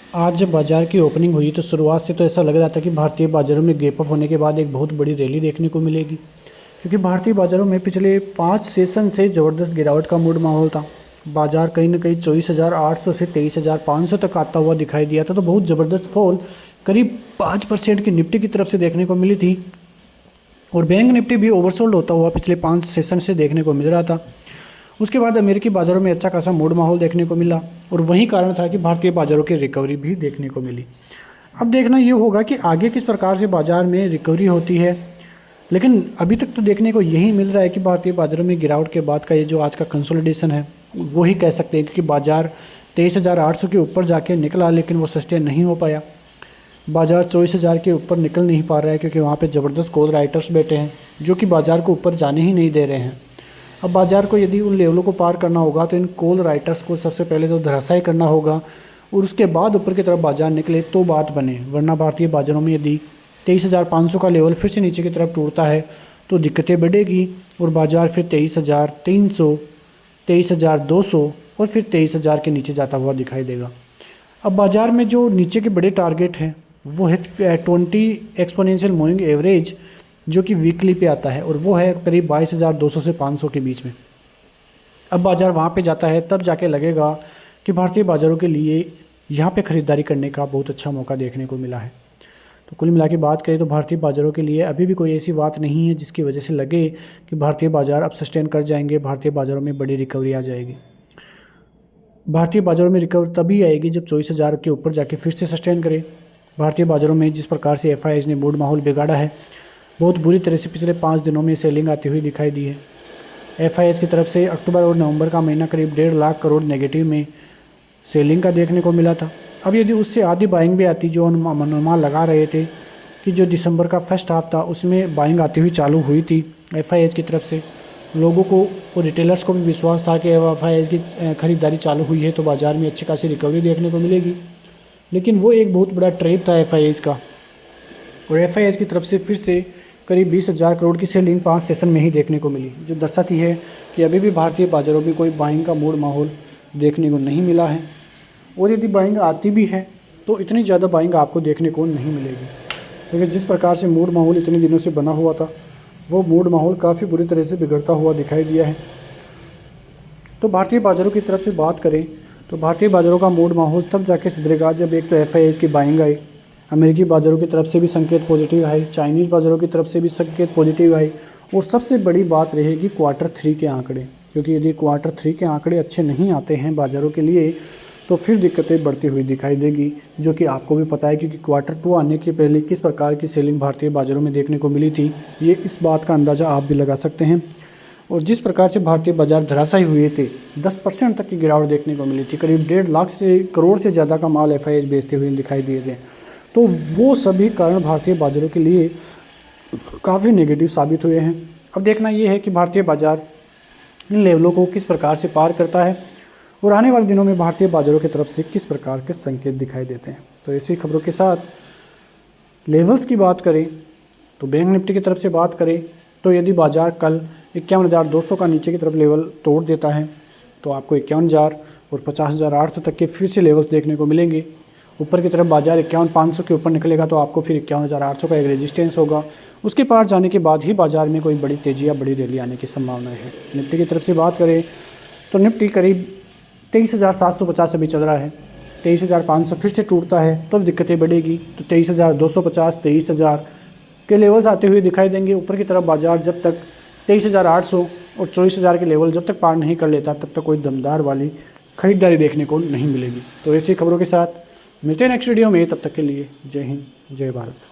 आज जब बाज़ार की ओपनिंग हुई तो शुरुआत से तो ऐसा लग रहा था कि भारतीय बाज़ारों में गैप अप होने के बाद एक बहुत बड़ी रैली देखने को मिलेगी, क्योंकि भारतीय बाज़ारों में पिछले 5 सेशन से ज़बरदस्त गिरावट का मूड माहौल था। बाज़ार कहीं न कहीं 24,800 से 23,500 तक आता हुआ दिखाई दिया था, तो बहुत ज़बरदस्त फॉल करीब 5% की निफ्टी की तरफ से देखने को मिली थी और बैंक निफ्टी भी ओवरसोल्ड होता हुआ पिछले 5 सेशन से देखने को मिल रहा था। उसके बाद अमेरिकी बाज़ारों में अच्छा खासा मूड माहौल देखने को मिला और वही कारण था कि भारतीय बाज़ारों की रिकवरी भी देखने को मिली। अब देखना ये होगा कि आगे किस प्रकार से बाज़ार में रिकवरी होती है, लेकिन अभी तक तो देखने को यही मिल रहा है कि भारतीय बाज़ारों में गिरावट के बाद का ये जो आज का कंसोलिडेशन है वो ही कह सकते हैं, क्योंकि बाज़ार 23,800 के ऊपर जाके निकला लेकिन वो सस्टेन नहीं हो पाया। बाज़ार 24,000 के ऊपर निकल नहीं पा रहा है क्योंकि वहाँ पे ज़बरदस्त कॉल राइटर्स बैठे हैं जो कि बाज़ार को ऊपर जाने ही नहीं दे रहे हैं। अब बाज़ार को यदि उन लेवलों को पार करना होगा तो इन कॉल राइटर्स को सबसे पहले तो धराशायी करना होगा और उसके बाद ऊपर की तरफ बाज़ार निकले तो बात बने, वरना भारतीय बाज़ारों में यदि 23,500 का लेवल फिर से नीचे की तरफ टूटता है तो दिक्कतें बढ़ेगी और बाज़ार फिर 23,300, 23,200 और फिर 23,000 के नीचे जाता हुआ दिखाई देगा। अब बाज़ार में जो नीचे के बड़े टारगेट हैं वो है 20 एक्सपोनेंशियल मूविंग एवरेज जो कि वीकली पे आता है और वो है करीब 22,200 से 500 के बीच में। अब बाज़ार वहाँ पे जाता है तब जाके लगेगा कि भारतीय बाज़ारों के लिए यहाँ पे ख़रीदारी करने का बहुत अच्छा मौका देखने को मिला है। तो कुल मिला के बात करें तो भारतीय बाज़ारों के लिए अभी भी कोई ऐसी बात नहीं है जिसकी वजह से लगे कि भारतीय बाज़ार अब सस्टेन कर जाएंगे, भारतीय बाज़ारों में बड़ी रिकवरी आ जाएगी। भारतीय बाज़ारों में रिकवरी तभी आएगी जब 24,000 के ऊपर जाके फिर से सस्टेन करे। भारतीय बाज़ारों में जिस प्रकार से FIIs ने मूड माहौल बिगाड़ा है, बहुत बुरी तरह से पिछले 5 दिनों में सेलिंग आती हुई दिखाई दी है। FIIs की तरफ से अक्टूबर और नवंबर का महीना करीब 1.5 लाख करोड़ नेगेटिव में सेलिंग का देखने को मिला था। अब यदि उससे आधी बाइंग भी आती, जो अनुमान लगा रहे थे कि जो दिसंबर का फर्स्ट हाफ था उसमें बाइंग आती हुई चालू हुई थी FIIs की तरफ से, लोगों को और रिटेलर्स को भी विश्वास था कि FIIs की खरीदारी चालू हुई है तो बाज़ार में अच्छी खासी रिकवरी देखने को मिलेगी। लेकिन वो एक बहुत बड़ा ट्रेप था FIIs का और FIIs की तरफ से फिर से करीब 20,000 करोड़ की सेलिंग 5 सेशन में ही देखने को मिली, जो दर्शाती है कि अभी भी भारतीय बाज़ारों में कोई बाइंग का मूड माहौल देखने को नहीं मिला है और यदि बाइंग आती भी है तो इतनी ज़्यादा बाइंग आपको देखने को नहीं मिलेगी, क्योंकि जिस प्रकार से मूड माहौल इतने दिनों से बना हुआ था वो मूड माहौल काफ़ी बुरी तरह से बिगड़ता हुआ दिखाई दिया है। तो भारतीय बाज़ारों की तरफ से बात करें तो भारतीय बाज़ारों का मूड माहौल तब जाके सुधरेगा जब एक तो FIIs की बाइंग आई, अमेरिकी बाज़ारों की तरफ से भी संकेत पॉजिटिव आए, चाइनीज़ बाज़ारों की तरफ से भी संकेत पॉजिटिव आए और सबसे बड़ी बात रहेगी Q3 के आंकड़े, क्योंकि यदि Q3 के आंकड़े अच्छे नहीं आते हैं बाज़ारों के लिए तो फिर दिक्कतें बढ़ती हुई दिखाई देगी, जो कि आपको भी पता है क्योंकि Q2 आने के पहले किस प्रकार की सेलिंग भारतीय बाज़ारों में देखने को मिली थी, ये इस बात का अंदाज़ा आप भी लगा सकते हैं। और जिस प्रकार से भारतीय बाज़ार धराशायी हुए थे, 10% तक की गिरावट देखने को मिली थी, करीब 1.5 लाख से करोड़ से ज़्यादा का माल FIIs बेचते हुए दिखाई दिए थे, तो वो सभी कारण भारतीय बाज़ारों के लिए काफ़ी नेगेटिव साबित हुए हैं। अब देखना ये है कि भारतीय बाज़ार इन लेवलों को किस प्रकार से पार करता है और आने वाले दिनों में भारतीय बाज़ारों की तरफ से किस प्रकार के संकेत दिखाई देते हैं। तो ऐसी खबरों के साथ लेवल्स की बात करें तो बैंक निफ्टी की तरफ से बात करें तो यदि बाज़ार कल 51,200 का नीचे की तरफ लेवल तोड़ देता है तो आपको 51,000 और 50,800 तक के फिर से लेवल्स देखने को मिलेंगे। ऊपर की तरफ बाज़ार 51,500 के ऊपर निकलेगा तो आपको फिर 51,800 का एक रेजिस्टेंस होगा। उसके पार जाने के बाद ही बाज़ार में कोई बड़ी तेज़ी या बड़ी रैली आने की संभावना है। निफ्टी की तरफ से बात करें तो निफ्टी करीब 23,750 अभी चल रहा है, 23,500 फिर से टूटता है तो दिक्कतें बढ़ेगी, तो 23,250, 23,000 के लेवल्स आते हुए दिखाई देंगे। ऊपर की तरफ बाज़ार जब तक 23,800 और 24,000 के लेवल जब तक पार नहीं कर लेता तब तक कोई दमदार वाली खरीदारी देखने को नहीं मिलेगी। तो ऐसी खबरों के साथ मिलते हैं नेक्स्ट वीडियो में, तब तक के लिए जय हिंद, जय भारत।